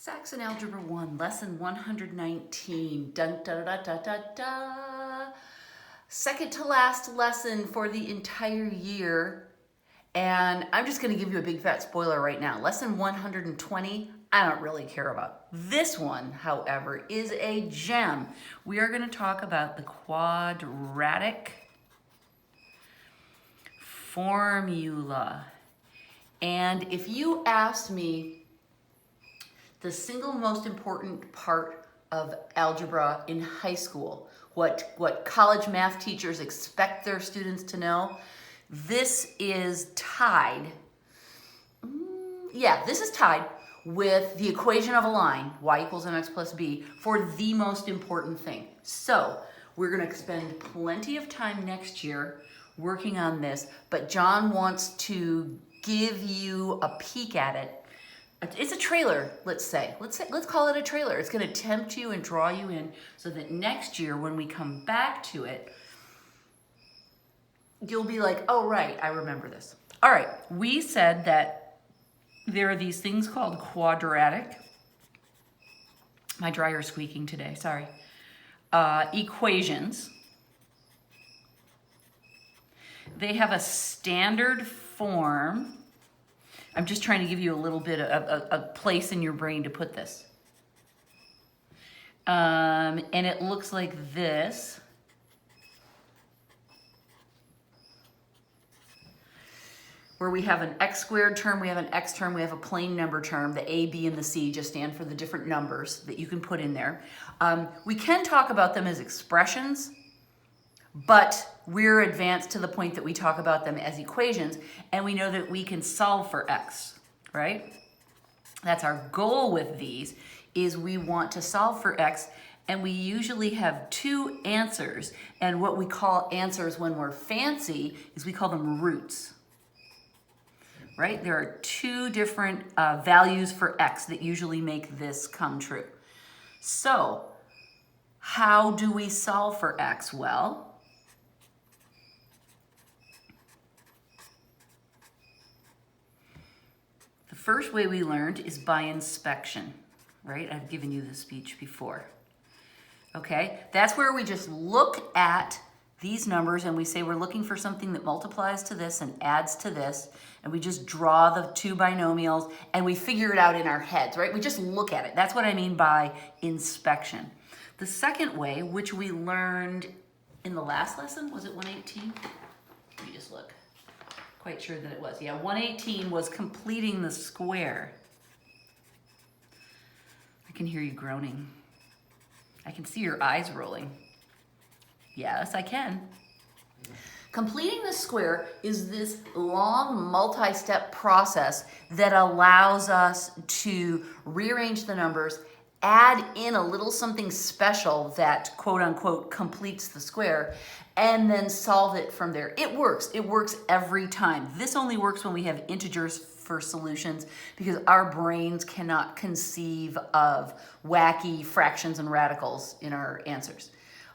Saxon Algebra 1, Lesson 119. Dun, da, da, da, da, da. Second to last lesson for the entire year. And I'm just going to give you a big fat spoiler right now. Lesson 120, I don't really care about. This one, however, is a gem. We are going to talk about the quadratic formula. And if you asked me the single most important part of algebra in high school, what college math teachers expect their students to know, this is tied. This is tied with the equation of a line, y equals mx plus b, for the most important thing. So we're going to spend plenty of time next year working on this, but John wants to give you a peek at it. It's a trailer, let's say. Let's call it a trailer. It's going to tempt you and draw you in so that next year when we come back to it, you'll be like, oh, right, I remember this. All right, we said that there are these things called quadratic. My dryer's squeaking today, sorry. Equations. They have a standard form. I'm just trying to give you a little bit of a place in your brain to put this. And it looks like this. Where we have an x squared term, we have an x term, we have a plain number term. The a, b, and the c just stand for the different numbers that you can put in there. We can talk about them as expressions, but we're advanced to the point that we talk about them as equations, and we know that we can solve for x, right? That's our goal with these, is we want to solve for x, and we usually have two answers, and what we call answers when we're fancy is we call them roots, right? There are two different values for x that usually make this come true. So, how do we solve for x? Well, the first way we learned is by inspection, right? I've given you this speech before. Okay, that's where we just look at these numbers and we say we're looking for something that multiplies to this and adds to this, and we just draw the two binomials and we figure it out in our heads, right? We just look at it. That's what I mean by inspection. The second way, which we learned in the last lesson, was it 118? Let me just look. Quite sure that it was. Yeah, 118 was completing the square. I can hear you groaning. I can see your eyes rolling. Yes, I can. Completing the square is this long multi-step process that allows us to rearrange the numbers, add in a little something special that quote unquote completes the square, and then solve it from there. It works every time. This only works when we have integers for solutions because our brains cannot conceive of wacky fractions and radicals in our answers.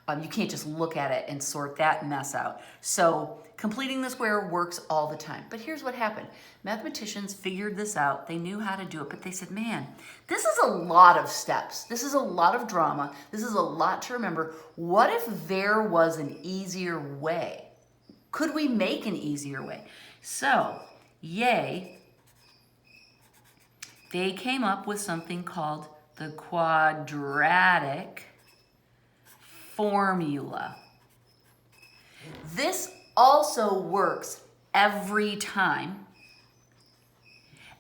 You can't just look at it and sort that mess out. So completing the square works all the time. But here's what happened. Mathematicians figured this out. They knew how to do it, but they said, man, this is a lot of steps. This is a lot of drama. This is a lot to remember. What if there was an easier way? Could we make an easier way? So, they came up with something called the quadratic formula. This also works every time.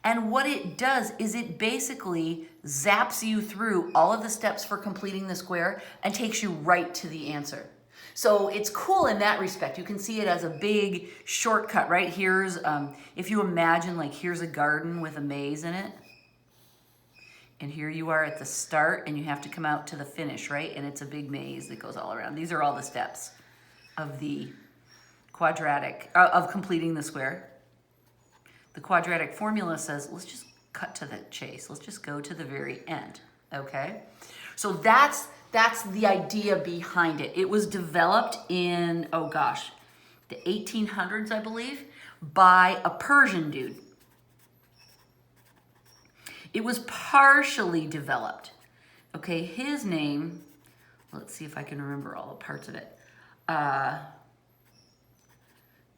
And what it does is it basically zaps you through all of the steps for completing the square and takes you right to the answer. So it's cool in that respect. You can see it as a big shortcut, right? Here's, if you imagine, like, here's a garden with a maze in it. And here you are at the start and you have to come out to the finish, right? And it's a big maze that goes all around. These are all the steps of the quadratic, of completing the square. The quadratic formula says, let's just cut to the chase. Let's just go to the very end, okay? So that's the idea behind it. It was developed in, the 1800s, I believe, by a Persian dude. It was partially developed. Okay, his name, let's see if I can remember all the parts of it.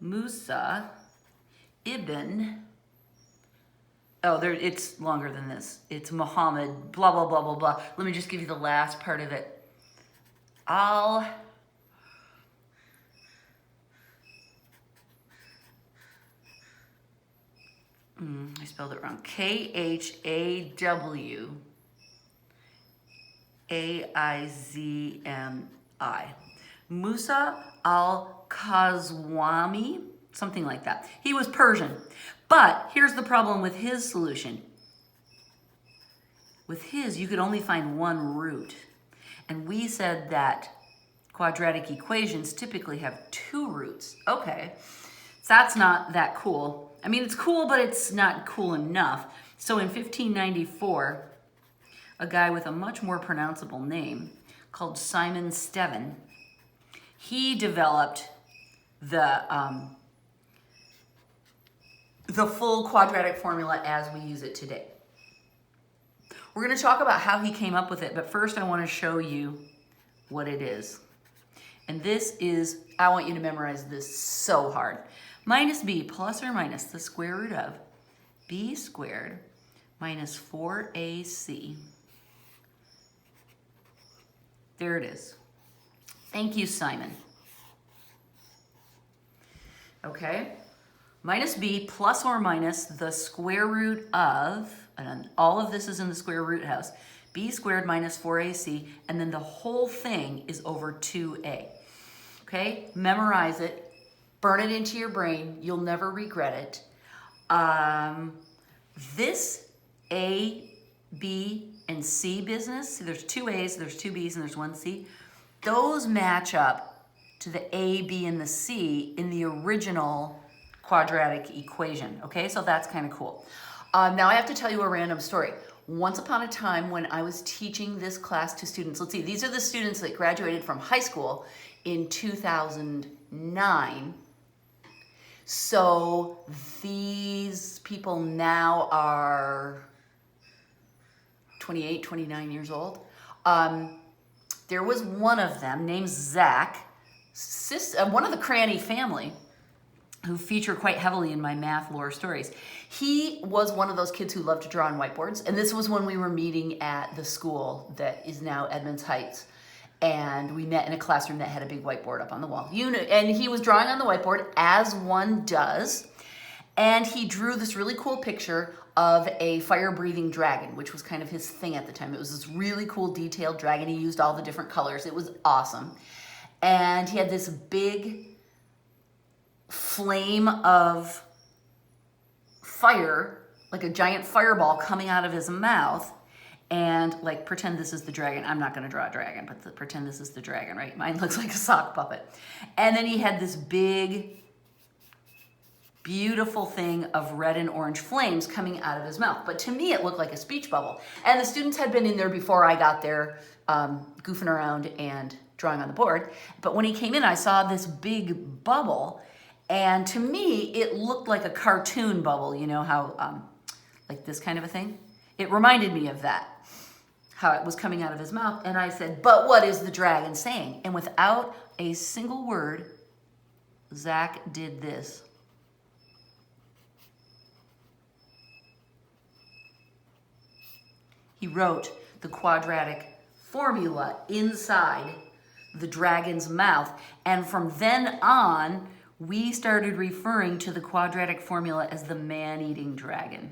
Musa ibn, it's longer than this. It's Muhammad, blah, blah, blah, blah, blah. Let me just give you the last part of it. I spelled it wrong. Khawazmi. Musa al-Kazwami, something like that. He was Persian. But here's the problem with his solution. With his, you could only find one root. And we said that quadratic equations typically have two roots. Okay, so that's not that cool. I mean, it's cool, but it's not cool enough. So in 1594, a guy with a much more pronounceable name called Simon Stevin, he developed the full quadratic formula as we use it today. We're going to talk about how he came up with it, but first I want to show you what it is. And this is, I want you to memorize this so hard. Minus b plus or minus the square root of b squared minus 4ac. There it is. Thank you, Simon. Okay. Minus b plus or minus the square root of, and all of this is in the square root house, b squared minus 4ac, and then the whole thing is over 2a. Okay, memorize it, burn it into your brain, you'll never regret it. This a, b, and c business, see, there's two a's, there's two b's, and there's one c. Those match up to the a, b, and the c in the original quadratic equation, okay? So that's kind of cool. Now I have to tell you a random story. Once upon a time when I was teaching this class to students, let's see, these are the students that graduated from high school in 2009. So these people now are 28, 29 years old. There was one of them named Zach, one of the Cranny family, who feature quite heavily in my math lore stories. He was one of those kids who loved to draw on whiteboards, and this was when we were meeting at the school that is now Edmonds Heights, and we met in a classroom that had a big whiteboard up on the wall. And he was drawing on the whiteboard, as one does, and he drew this really cool picture of a fire-breathing dragon, which was kind of his thing at the time. It was this really cool detailed dragon. He used all the different colors. It was awesome. And he had this big flame of fire, like a giant fireball coming out of his mouth, and like, pretend this is the dragon. I'm not going to draw a dragon, but pretend this is the dragon, right? Mine looks like a sock puppet. And then he had this big, beautiful thing of red and orange flames coming out of his mouth. But to me, it looked like a speech bubble. And the students had been in there before I got there, goofing around and drawing on the board. But when he came in, I saw this big bubble. And to me, it looked like a cartoon bubble, you know how, like this kind of a thing? It reminded me of that, how it was coming out of his mouth. And I said, but what is the dragon saying? And without a single word, Zach did this. He wrote the quadratic formula inside the dragon's mouth. And from then on, we started referring to the quadratic formula as the man-eating dragon.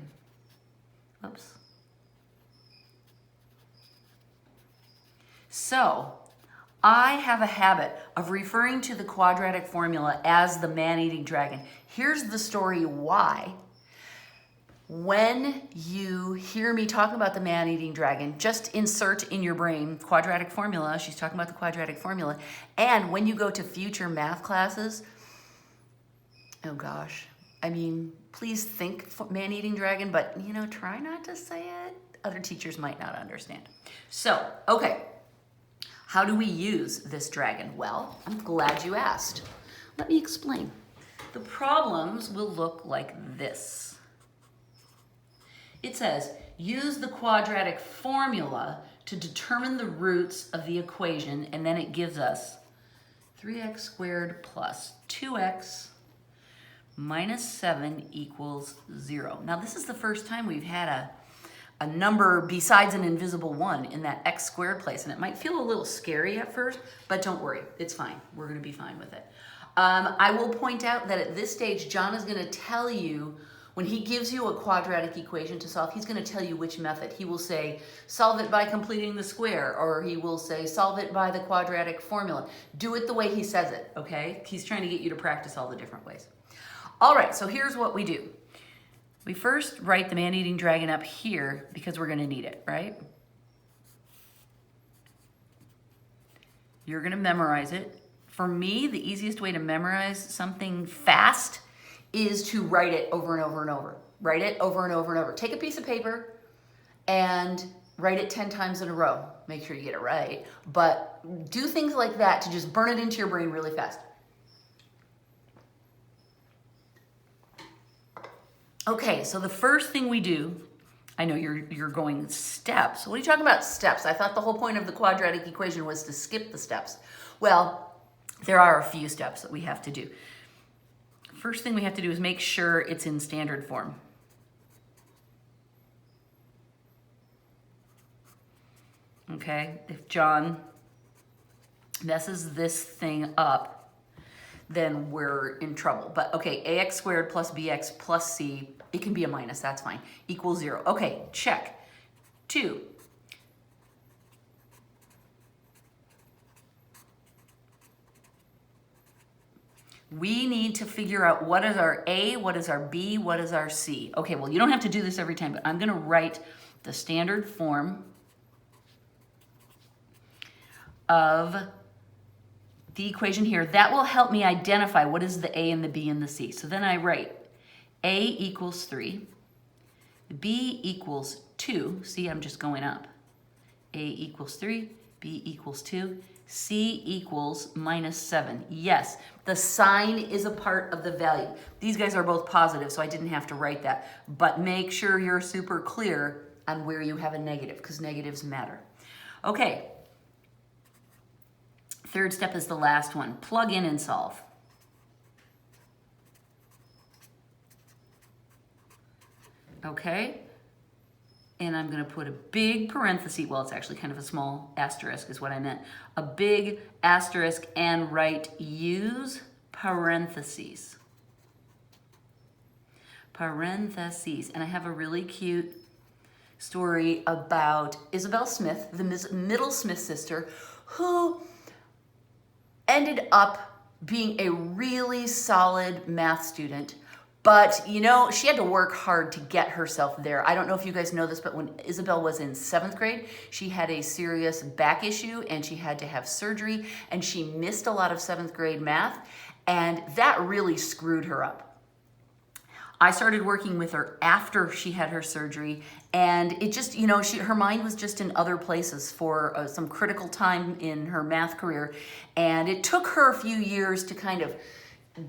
Oops. So, I have a habit of referring to the quadratic formula as the man-eating dragon. Here's the story why. When you hear me talking about the man-eating dragon, just insert in your brain quadratic formula. She's talking about the quadratic formula. And when you go to future math classes, oh gosh, I mean, please think man-eating dragon, but you know, try not to say it. Other teachers might not understand. So, okay, how do we use this dragon? Well, I'm glad you asked. Let me explain. The problems will look like this. It says, use the quadratic formula to determine the roots of the equation, and then it gives us 3x squared plus 2x minus 7 equals 0. Now this is the first time we've had a number besides an invisible 1 in that x squared place, and it might feel a little scary at first, but don't worry, it's fine. We're going to be fine with it. I will point out that at this stage, John is going to tell you, when he gives you a quadratic equation to solve, he's going to tell you which method. He will say, solve it by completing the square, or he will say, solve it by the quadratic formula. Do it the way he says it, okay? He's trying to get you to practice all the different ways. All right, so here's what we do. We first write the man-eating dragon up here because we're going to need it, right? You're going to memorize it. For me, the easiest way to memorize something fast is to write it over and over and over. Write it over and over and over. Take a piece of paper and write it 10 times in a row. Make sure you get it right. But do things like that to just burn it into your brain really fast. Okay, so the first thing we do, I know you're going steps. What are you talking about steps? I thought the whole point of the quadratic equation was to skip the steps. Well, there are a few steps that we have to do. First thing we have to do is make sure it's in standard form. Okay, if John messes this thing up, then we're in trouble. But okay, ax squared plus bx plus c, it can be a minus, that's fine, equals 0. Okay, check. 2. We need to figure out what is our A, what is our B, what is our C. Okay, well, you don't have to do this every time, but I'm going to write the standard form of the equation here. That will help me identify what is the A and the B and the C. So then I write A equals 3, B equals 2. See, I'm just going up. A equals 3, B equals 2, C equals minus 7. Yes, the sign is a part of the value. These guys are both positive, so I didn't have to write that. But make sure you're super clear on where you have a negative, because negatives matter. Okay. Third step is the last one. Plug in and solve. Okay. And I'm going to put a big parenthesis, well, it's actually kind of a small asterisk is what I meant. A big asterisk and write use parentheses. Parentheses. And I have a really cute story about Isabel Smith, the middle Smith sister, who ended up being a really solid math student. But, you know, she had to work hard to get herself there. I don't know if you guys know this, but when Isabel was in 7th grade, she had a serious back issue and she had to have surgery and she missed a lot of 7th grade math, and that really screwed her up. I started working with her after she had her surgery, and it just, you know, her mind was just in other places for some critical time in her math career, and it took her a few years to kind of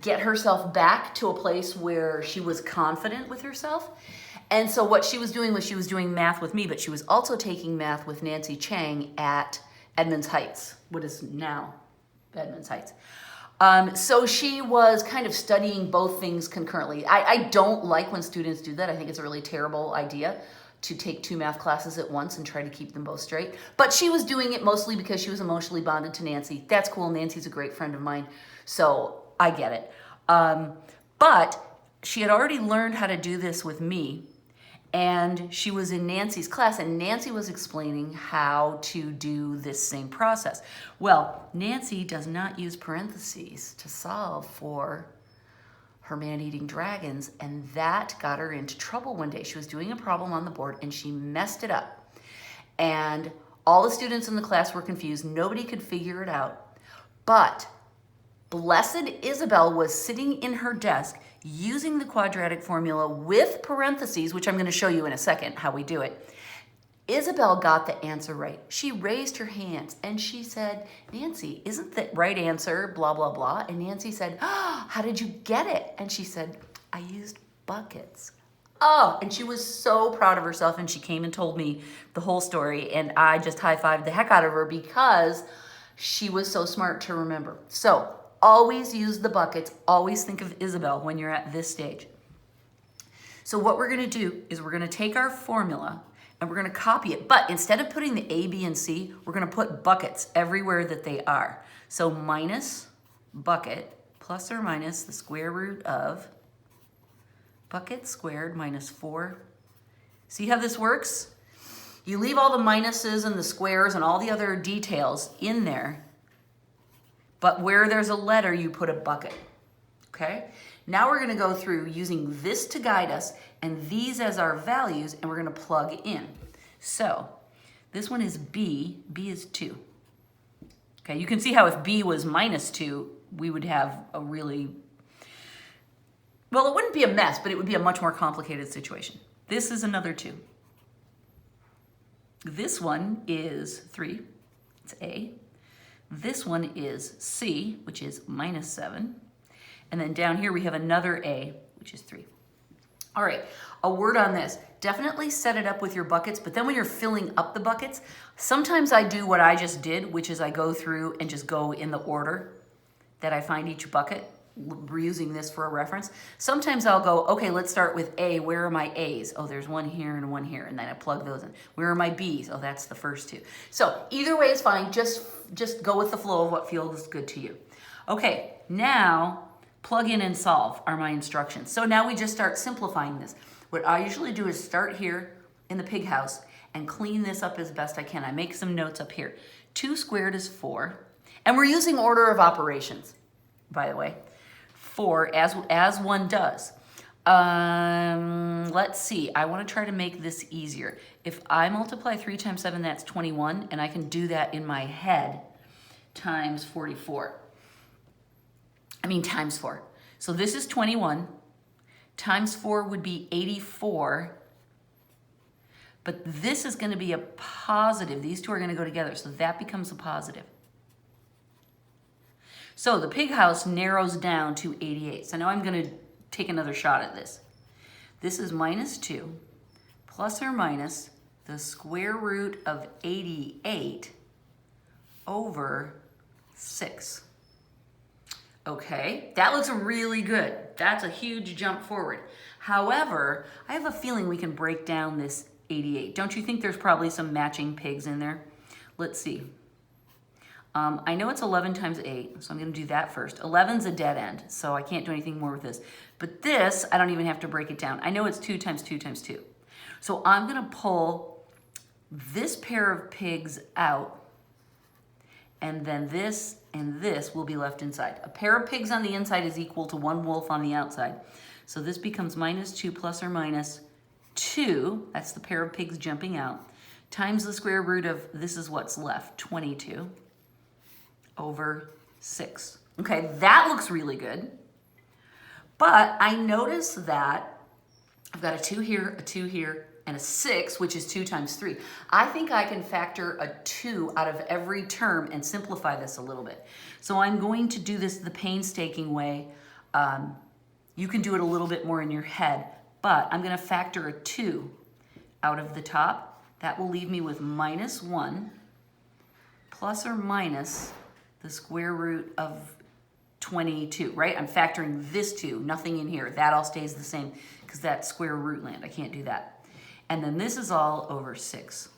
get herself back to a place where she was confident with herself. And so what she was doing was she was doing math with me, but she was also taking math with Nancy Chang at Edmonds Heights, what is now Edmonds Heights. So she was kind of studying both things concurrently. I don't like when students do that. I think it's a really terrible idea to take 2 math classes at once and try to keep them both straight. But she was doing it mostly because she was emotionally bonded to Nancy. That's cool. Nancy's a great friend of mine. So I get it. But she had already learned how to do this with me, and she was in Nancy's class, and Nancy was explaining how to do this same process. Well, Nancy does not use parentheses to solve for her man-eating dragons, and that got her into trouble one day. She was doing a problem on the board, and she messed it up. And all the students in the class were confused. Nobody could figure it out. But Blessed Isabel was sitting in her desk using the quadratic formula with parentheses, which I'm going to show you in a second how we do it. Isabel got the answer right. She raised her hands and she said, Nancy, isn't the right answer blah, blah, blah? And Nancy said, oh, how did you get it? And she said, I used buckets. Oh, and she was so proud of herself, and she came and told me the whole story, and I just high-fived the heck out of her because she was so smart to remember. So always use the buckets. Always think of Isabel when you're at this stage. So what we're going to do is we're going to take our formula and we're going to copy it. But instead of putting the A, B, and C, we're going to put buckets everywhere that they are. So minus bucket plus or minus the square root of bucket squared minus 4. See how this works? You leave all the minuses and the squares and all the other details in there, but where there's a letter, you put a bucket, okay? Now we're gonna go through using this to guide us and these as our values, and we're gonna plug in. So this one is B is 2. Okay, you can see how if B was minus 2, we would have a really, well, it wouldn't be a mess, but it would be a much more complicated situation. This is another 2. This one is 3, it's A. This one is C, which is minus 7. And then down here we have another A, which is 3. All right, a word on this. Definitely set it up with your buckets, but then when you're filling up the buckets, sometimes I do what I just did, which is I go through and just go in the order that I find each bucket. We're using this for a reference. Sometimes I'll go, okay, let's start with A. Where are my A's? Oh, there's one here and one here, and then I plug those in. Where are my B's? Oh, that's the first 2. So either way is fine. Just go with the flow of what feels good to you. Okay, now plug in and solve are my instructions. So now we just start simplifying this. What I usually do is start here in the pig house and clean this up as best I can. I make some notes up here. 2 squared is 4, and we're using order of operations, by the way. 4 as one does. Let's see. I want to try to make this easier. If I multiply 3 times 7, that's 21, and I can do that in my head times 44. Times 4. So this is 21. Times 4 would be 84. But this is going to be a positive. These two are going to go together, so that becomes a positive. So the pig house narrows down to 88. So now I'm going to take another shot at this. This is minus 2 plus or minus the square root of 88 over 6. Okay, that looks really good. That's a huge jump forward. However, I have a feeling we can break down this 88. Don't you think there's probably some matching pigs in there? Let's see. I know it's 11 times 8, so I'm going to do that first. 11's a dead end, so I can't do anything more with this. But this, I don't even have to break it down. I know it's 2 times 2 times 2. So I'm going to pull this pair of pigs out, and then this and this will be left inside. A pair of pigs on the inside is equal to 1 wolf on the outside. So this becomes minus 2 plus or minus 2, that's the pair of pigs jumping out, times the square root of, this is what's left, 22. Over 6. Okay, that looks really good. But I notice that I've got a 2 here, a 2 here, and a 6, which is 2 times 3. I think I can factor a 2 out of every term and simplify this a little bit. So I'm going to do this the painstaking way. You can do it a little bit more in your head, but I'm going to factor a 2 out of the top. That will leave me with minus 1 plus or minus the square root of 22, right? I'm factoring this 2, nothing in here. That all stays the same because that's square root land. I can't do that. And then this is all over 6.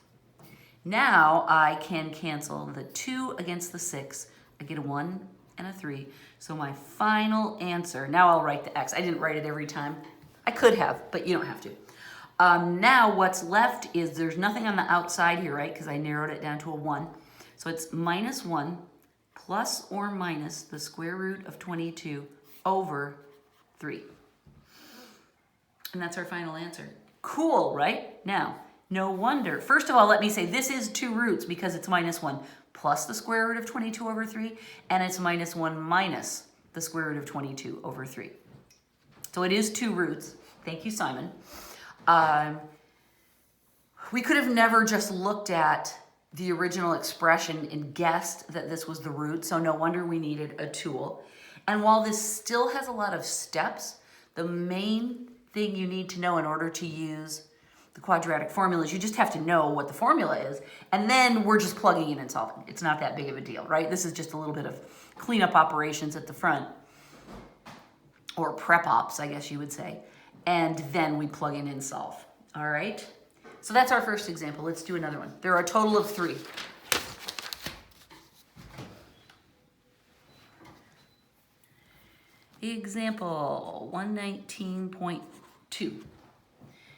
Now I can cancel the 2 against the 6. I get a 1 and a 3. So my final answer, now I'll write the X. I didn't write it every time. I could have, but you don't have to. Now what's left is there's nothing on the outside here, right? Because I narrowed it down to a 1. So it's minus 1 plus or minus the square root of 22 over 3. And that's our final answer. Cool, right? Now, no wonder. First of all, let me say this is 2 roots because it's minus 1 plus the square root of 22 over 3, and it's minus 1 minus the square root of 22 over 3. So it is 2 roots. Thank you, Simon. We could have never just looked at the original expression and guessed that this was the root, so no wonder we needed a tool. And while this still has a lot of steps, the main thing you need to know in order to use the quadratic formulas. You just have to know what the formula is, and then we're just plugging in and solving. It's not that big of a deal, right? This is just a little bit of cleanup operations at the front, or prep ops, I guess you would say, and then we plug in and solve, all right? So that's our first example. Let's do another one. There are a total of 3. Example 119.2.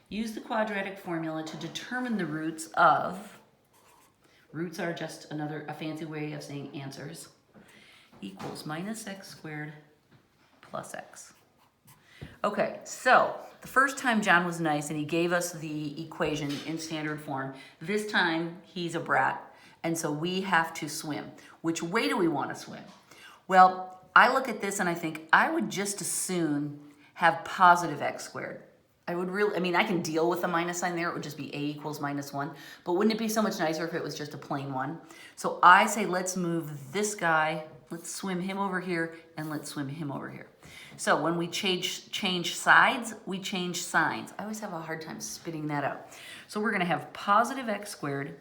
Use the quadratic formula to determine the roots of, roots are just a fancy way of saying answers, equals minus x squared plus x. Okay, so the first time John was nice and he gave us the equation in standard form. This time he's a brat, and so we have to swim. Which way do we want to swim? Well, I look at this and I think I would just as soon have positive x squared. I mean, I can deal with the minus sign there. It would just be a equals minus 1. But wouldn't it be so much nicer if it was just a plain 1? So I say let's move this guy, let's swim him over here, and let's swim him over here. So when we change sides, we change signs. I always have a hard time spitting that out. So we're going to have positive x squared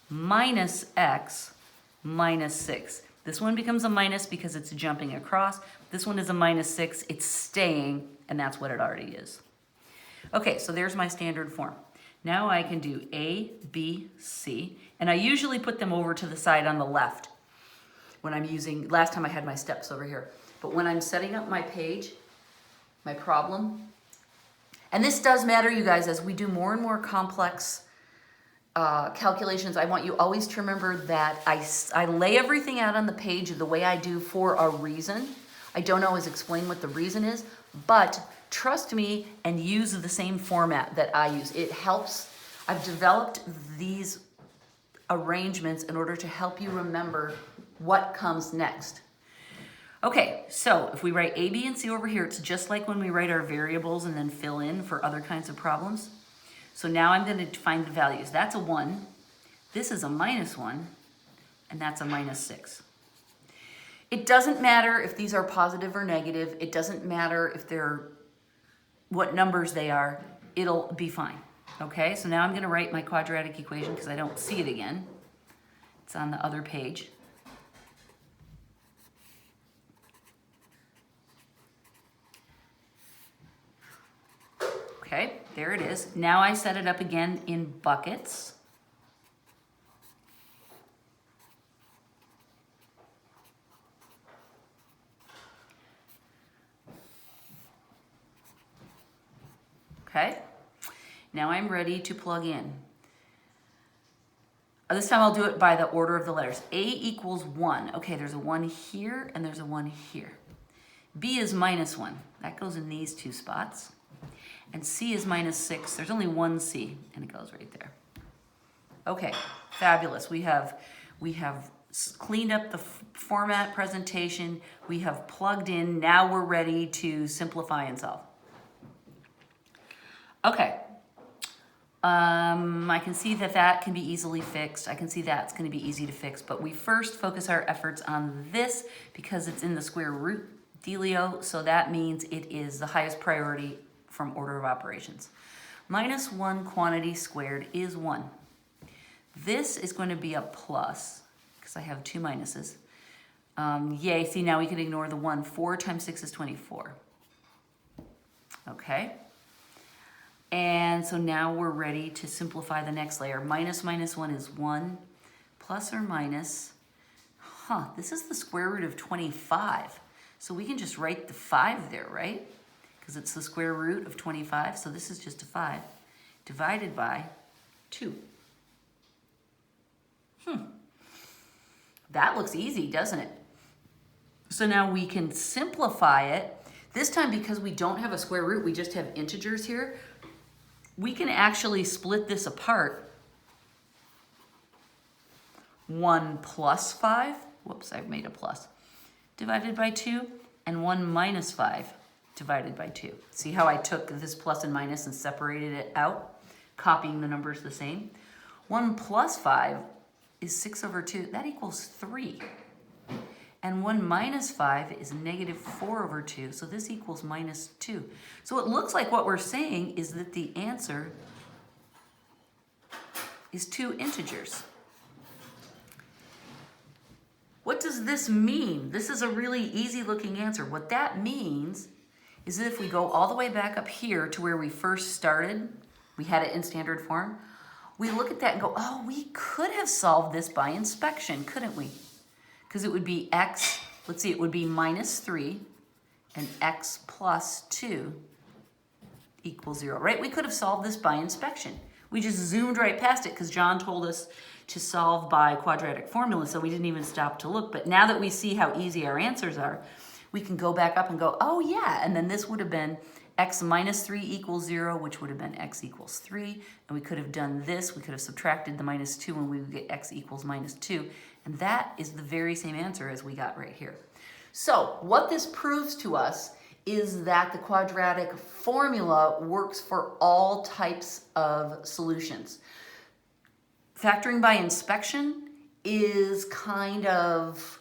minus x minus 6. This one becomes a minus because it's jumping across. This one is a minus 6. It's staying, and that's what it already is. Okay, so there's my standard form. Now I can do A, B, C, and I usually put them over to the side on the left when I'm using, last time I had my steps over here. But when I'm setting up my page, my problem, and this does matter, you guys, as we do more and more complex calculations, I want you always to remember that I lay everything out on the page the way I do for a reason. I don't always explain what the reason is, but trust me and use the same format that I use. It helps. I've developed these arrangements in order to help you remember what comes next. Okay, so if we write A, B, and C over here, it's just like when we write our variables and then fill in for other kinds of problems. So now I'm going to find the values. That's a 1, this is a minus 1, and that's a minus 6. It doesn't matter if these are positive or negative. It doesn't matter if they're what numbers they are. It'll be fine. Okay, so now I'm going to write my quadratic equation because I don't see it again. It's on the other page. Okay, there it is. Now I set it up again in buckets. Okay, now I'm ready to plug in. This time I'll do it by the order of the letters. A equals 1. Okay, there's a 1 here and there's a 1 here. B is minus 1. That goes in these 2 spots. And C is minus 6. There's only one C, and it goes right there. Okay, fabulous. We have cleaned up the format presentation. We have plugged in. Now we're ready to simplify and solve. Okay. I can see that can be easily fixed. I can see that's going to be easy to fix. But we first focus our efforts on this because it's in the square root dealio. So that means it is the highest priority from order of operations. Minus 1 quantity squared is 1. This is going to be a plus because I have 2 minuses. Yay, see now we can ignore the 1. 4 times 6 is 24. Okay. And so now we're ready to simplify the next layer. Minus 1 is 1. Plus or minus, this is the square root of 25. So we can just write the 5 there, right? Because it's the square root of 25, so this is just a 5, divided by 2. That looks easy, doesn't it? So now we can simplify it. This time, because we don't have a square root, we just have integers here, we can actually split this apart. 1 plus 5, whoops, I've made a plus, divided by 2, and 1 minus 5. Divided by 2. See how I took this plus and minus and separated it out, copying the numbers the same? 1 plus 5 is 6 over 2. That equals 3. And 1 minus 5 is negative 4 over 2, so this equals minus 2. So it looks like what we're saying is that the answer is 2 integers. What does this mean? This is a really easy looking answer. What that means is that if we go all the way back up here to where we first started, we had it in standard form, we look at that and go, oh, we could have solved this by inspection, couldn't we? Because it would be x, let's see, it would be minus 3 and x plus 2 equals 0, right? We could have solved this by inspection. We just zoomed right past it because John told us to solve by quadratic formula, so we didn't even stop to look. But now that we see how easy our answers are, we can go back up and go, oh yeah, and then this would have been x minus 3 equals 0, which would have been x equals 3, and we could have done this, we could have subtracted the minus 2 and we would get x equals minus 2, and that is the very same answer as we got right here. So what this proves to us is that the quadratic formula works for all types of solutions. Factoring by inspection is kind of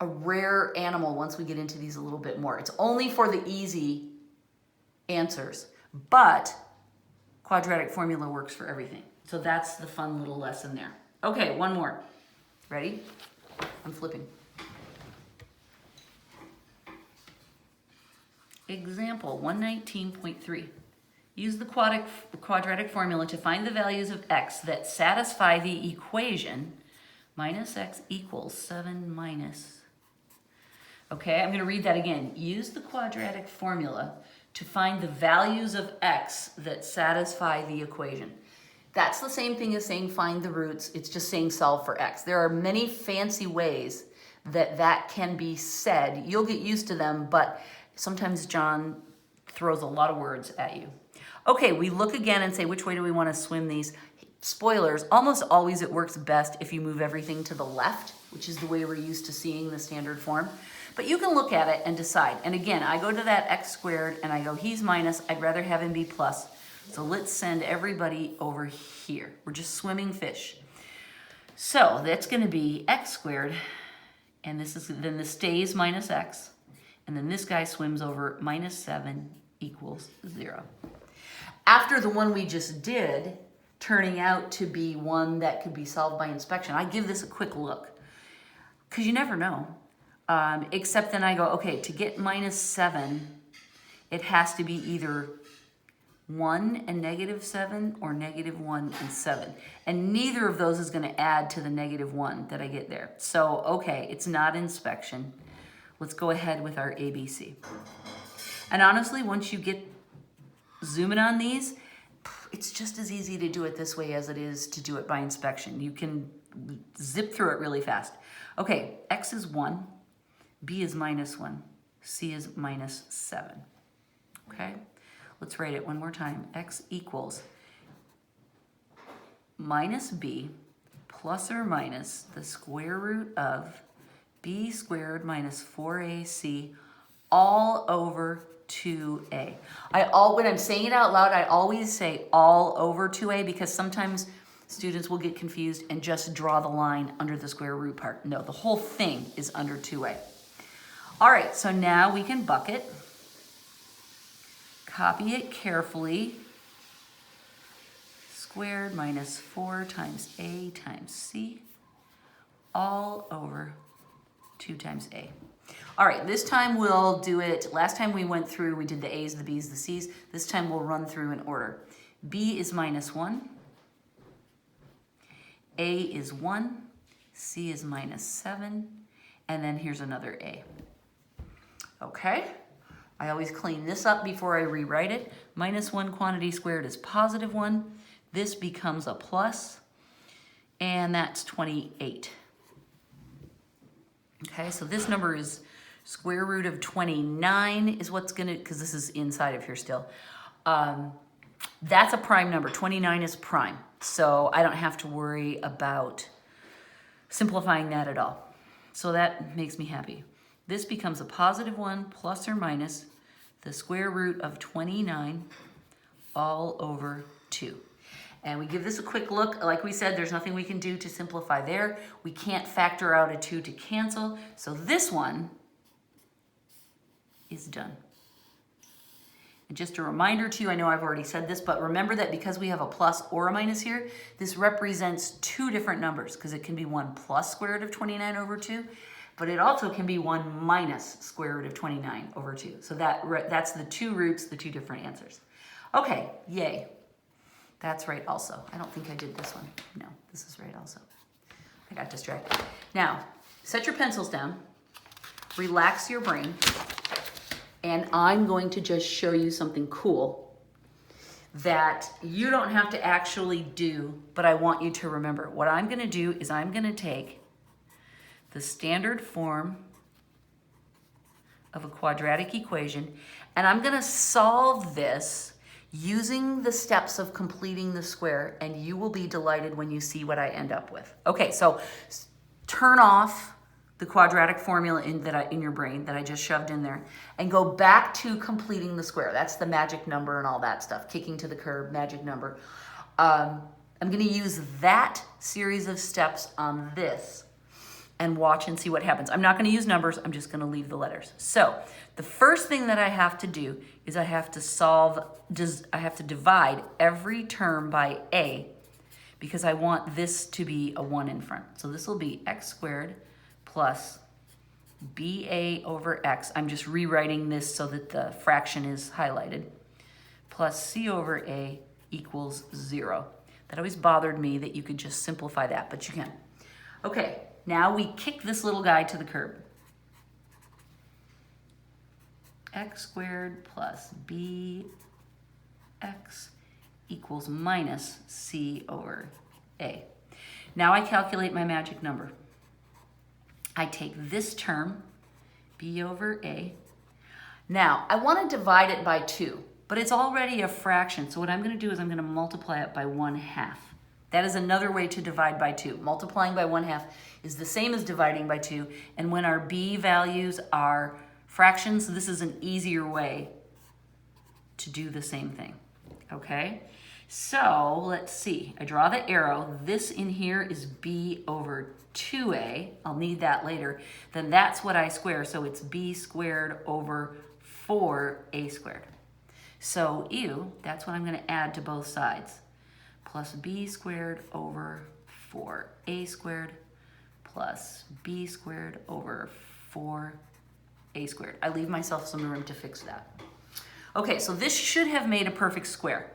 a rare animal once we get into these a little bit more. It's only for the easy answers, but quadratic formula works for everything. So that's the fun little lesson there. Okay, one more. Ready? I'm flipping. Example 119.3. Use the quadratic formula to find the values of x that satisfy the equation minus x equals 7 minus. Okay, I'm going to read that again. Use the quadratic formula to find the values of x that satisfy the equation. That's the same thing as saying find the roots. It's just saying solve for x. There are many fancy ways that can be said. You'll get used to them, but sometimes John throws a lot of words at you. Okay, we look again and say, which way do we want to swim these? Spoilers, almost always it works best if you move everything to the left, which is the way we're used to seeing the standard form. But you can look at it and decide. And again, I go to that x squared and I go, he's minus, I'd rather have him be plus. So let's send everybody over here. We're just swimming fish. So that's going to be x squared, and then this stays minus x, and then this guy swims over minus 7 equals 0. After the one we just did, turning out to be one that could be solved by inspection, I give this a quick look, because you never know. Except then I go, okay, to get minus 7, it has to be either 1 and negative 7 or negative 1 and 7. And neither of those is going to add to the negative 1 that I get there. So, okay, it's not inspection. Let's go ahead with our ABC. And honestly, once you get zooming on these, it's just as easy to do it this way as it is to do it by inspection. You can zip through it really fast. Okay, x is 1, b is minus 1, c is minus 7. Okay, let's write it one more time. X equals minus b plus or minus the square root of b squared minus 4ac all over 2a. When I'm saying it out loud, I always say all over 2a because sometimes students will get confused and just draw the line under the square root part. No, the whole thing is under 2a. All right, so now we can bucket. Copy it carefully. Squared minus 4 times a times c all over 2 times a. All right, this time we'll do it. Last time we went through, we did the a's, the b's, the c's. This time we'll run through in order. B is minus 1. A is 1. C is minus 7. And then here's another a. Okay, I always clean this up before I rewrite it. Minus 1 quantity squared is positive 1. This becomes a plus, and that's 28. Okay, so this number is square root of 29 is what's gonna, because this is inside of here still. That's a prime number. 29 is prime. So I don't have to worry about simplifying that at all. So that makes me happy. This becomes a positive 1 plus or minus the square root of 29 all over 2. And we give this a quick look. Like we said, there's nothing we can do to simplify there. We can't factor out a 2 to cancel. So this one is done. And just a reminder to you, I know I've already said this, but remember that because we have a plus or a minus here, this represents two different numbers because it can be 1 plus square root of 29 over 2, but it also can be 1 minus square root of 29 over 2. So that's the two roots, the two different answers. Okay, yay. That's right also. I don't think I did this one. No, this is right also. I got distracted. Now, set your pencils down, relax your brain, and I'm going to just show you something cool that you don't have to actually do, but I want you to remember. What I'm going to do is I'm going to take the standard form of a quadratic equation, and I'm going to solve this using the steps of completing the square, and you will be delighted when you see what I end up with. Okay, so turn off the quadratic formula in your brain that I just shoved in there, and go back to completing the square. That's the magic number and all that stuff, kicking to the curb, magic number. I'm going to use that series of steps on this and watch and see what happens. I'm not going to use numbers, I'm just going to leave the letters. So the first thing that I have to do is I have to divide every term by a, because I want this to be a 1 in front. So this will be x squared plus ba over x. I'm just rewriting this so that the fraction is highlighted. Plus c over a equals 0. That always bothered me that you could just simplify that, but you can. Okay, now we kick this little guy to the curb. X squared plus bx equals minus c over a. Now I calculate my magic number. I take this term, b over a. Now, I want to divide it by 2, but it's already a fraction. So what I'm going to do is I'm going to multiply it by 1/2. That is another way to divide by 2. Multiplying by 1/2 is the same as dividing by 2. And when our b values are fractions, this is an easier way to do the same thing. Okay? So let's see. I draw the arrow. This in here is b over 2a. I'll need that later. Then that's what I square. So it's b squared over 4a squared. So that's what I'm going to add to both sides. Plus b squared over 4a squared plus b squared over 4a squared. I leave myself some room to fix that. Okay, so this should have made a perfect square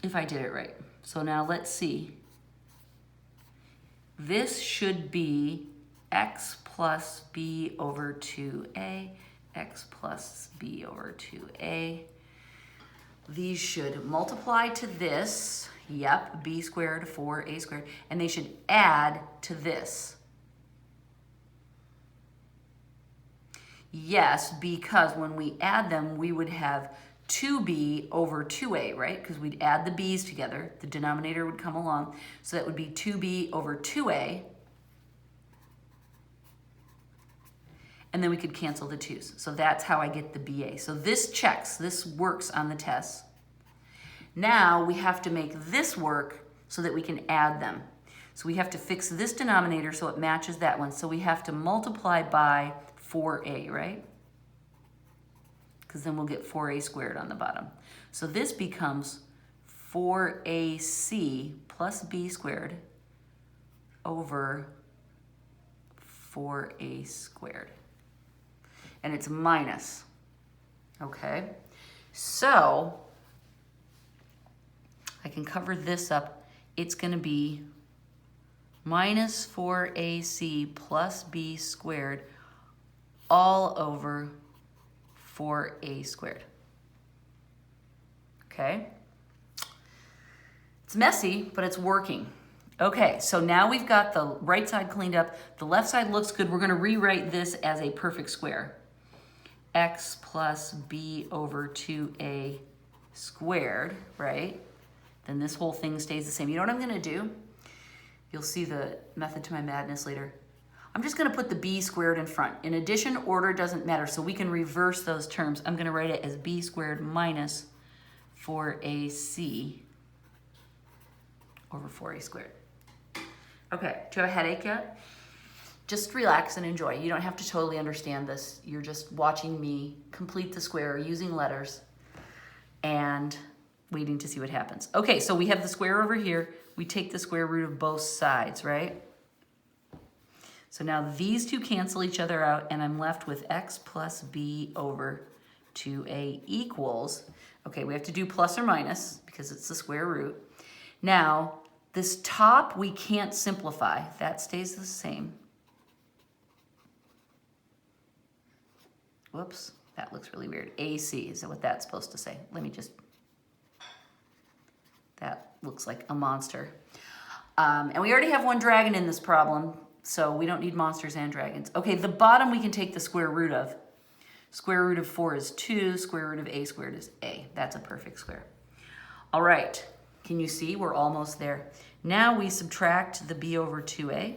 if I did it right. So now let's see. This should be x plus b over 2a, x plus b over 2a. These should multiply to this, yep, b squared 4a squared, and they should add to this. Yes, because when we add them, we would have 2b over 2a, right? Because we'd add the b's together. The denominator would come along. So that would be 2b over 2a. And then we could cancel the 2's. So that's how I get the BA. So this checks. This works on the test. Now we have to make this work so that we can add them. So we have to fix this denominator so it matches that one. So we have to multiply by 4a, right? Because then we'll get 4a squared on the bottom. So this becomes 4ac plus b squared over 4a squared. And it's minus, okay? So I can cover this up. It's gonna be minus 4ac plus b squared all over 4a squared, okay? It's messy, but it's working. Okay, so now we've got the right side cleaned up. The left side looks good. We're gonna rewrite this as a perfect square. X plus b over 2a squared, right? Then this whole thing stays the same. You know what I'm gonna do? You'll see the method to my madness later. I'm just gonna put the b squared in front. In addition, order doesn't matter, so we can reverse those terms. I'm gonna write it as b squared minus 4ac over 4a squared. Okay, do you have a headache yet? Just relax and enjoy. You don't have to totally understand this. You're just watching me complete the square using letters and waiting to see what happens. Okay, so we have the square over here. We take the square root of both sides, right? So now these two cancel each other out, and I'm left with x plus b over 2a equals, okay, we have to do plus or minus because it's the square root. Now, this top we can't simplify. That stays the same. Whoops, that looks really weird. AC, is that what that's supposed to say? Let me just, that looks like a monster. And we already have one dragon in this problem, so we don't need monsters and dragons. Okay, the bottom we can take the square root of. Square root of 4 is 2, square root of a squared is a. That's a perfect square. All right, can you see? We're almost there. Now we subtract the b over 2a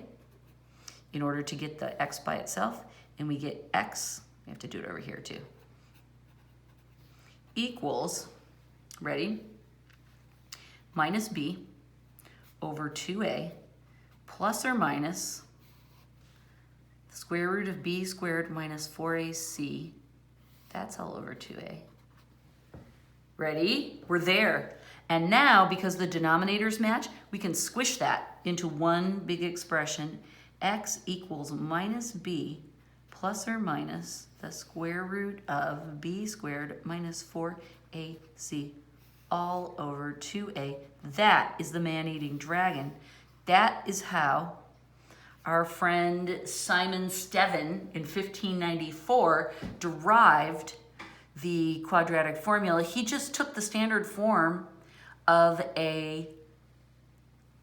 in order to get the x by itself, and we get x, we have to do it over here too, equals, ready? Minus b over 2a plus or minus the square root of b squared minus 4ac. That's all over 2a. Ready? We're there. And now, because the denominators match, we can squish that into one big expression. X equals minus b plus or minus the square root of b squared minus 4ac all over 2a. That is the man-eating dragon. That is how our friend Simon Stevin in 1594 derived the quadratic formula. He just took the standard form of a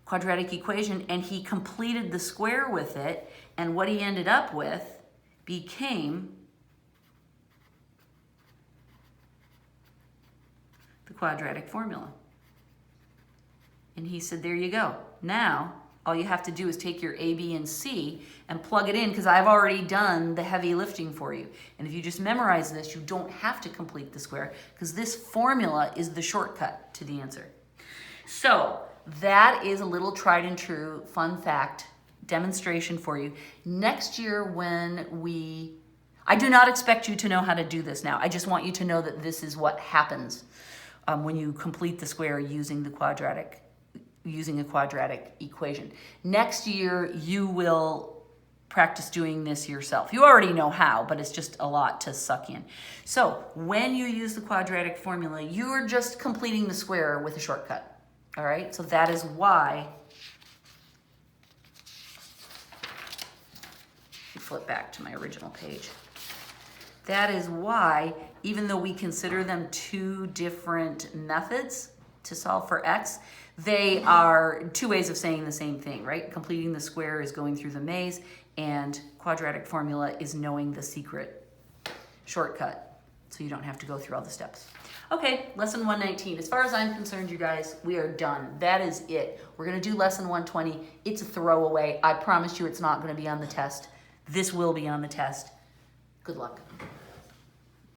quadratic equation and he completed the square with it, and what he ended up with became the quadratic formula. And he said, there you go. Now, all you have to do is take your A, B, and C and plug it in, because I've already done the heavy lifting for you. And if you just memorize this, you don't have to complete the square, because this formula is the shortcut to the answer. So that is a little tried and true fun fact demonstration for you. Next year when I do not expect you to know how to do this now. I just want you to know that this is what happens when you complete the square using a quadratic equation. Next year, you will practice doing this yourself. You already know how, but it's just a lot to suck in. So when you use the quadratic formula, you're just completing the square with a shortcut. All right, so that is why, flip back to my original page. That is why, even though we consider them two different methods to solve for x, they are two ways of saying the same thing, right? Completing the square is going through the maze, and quadratic formula is knowing the secret shortcut, so you don't have to go through all the steps. Okay, lesson 119. As far as I'm concerned, you guys, we are done. That is it. We're gonna do lesson 120. It's a throwaway. I promise you it's not gonna be on the test. This will be on the test. Good luck.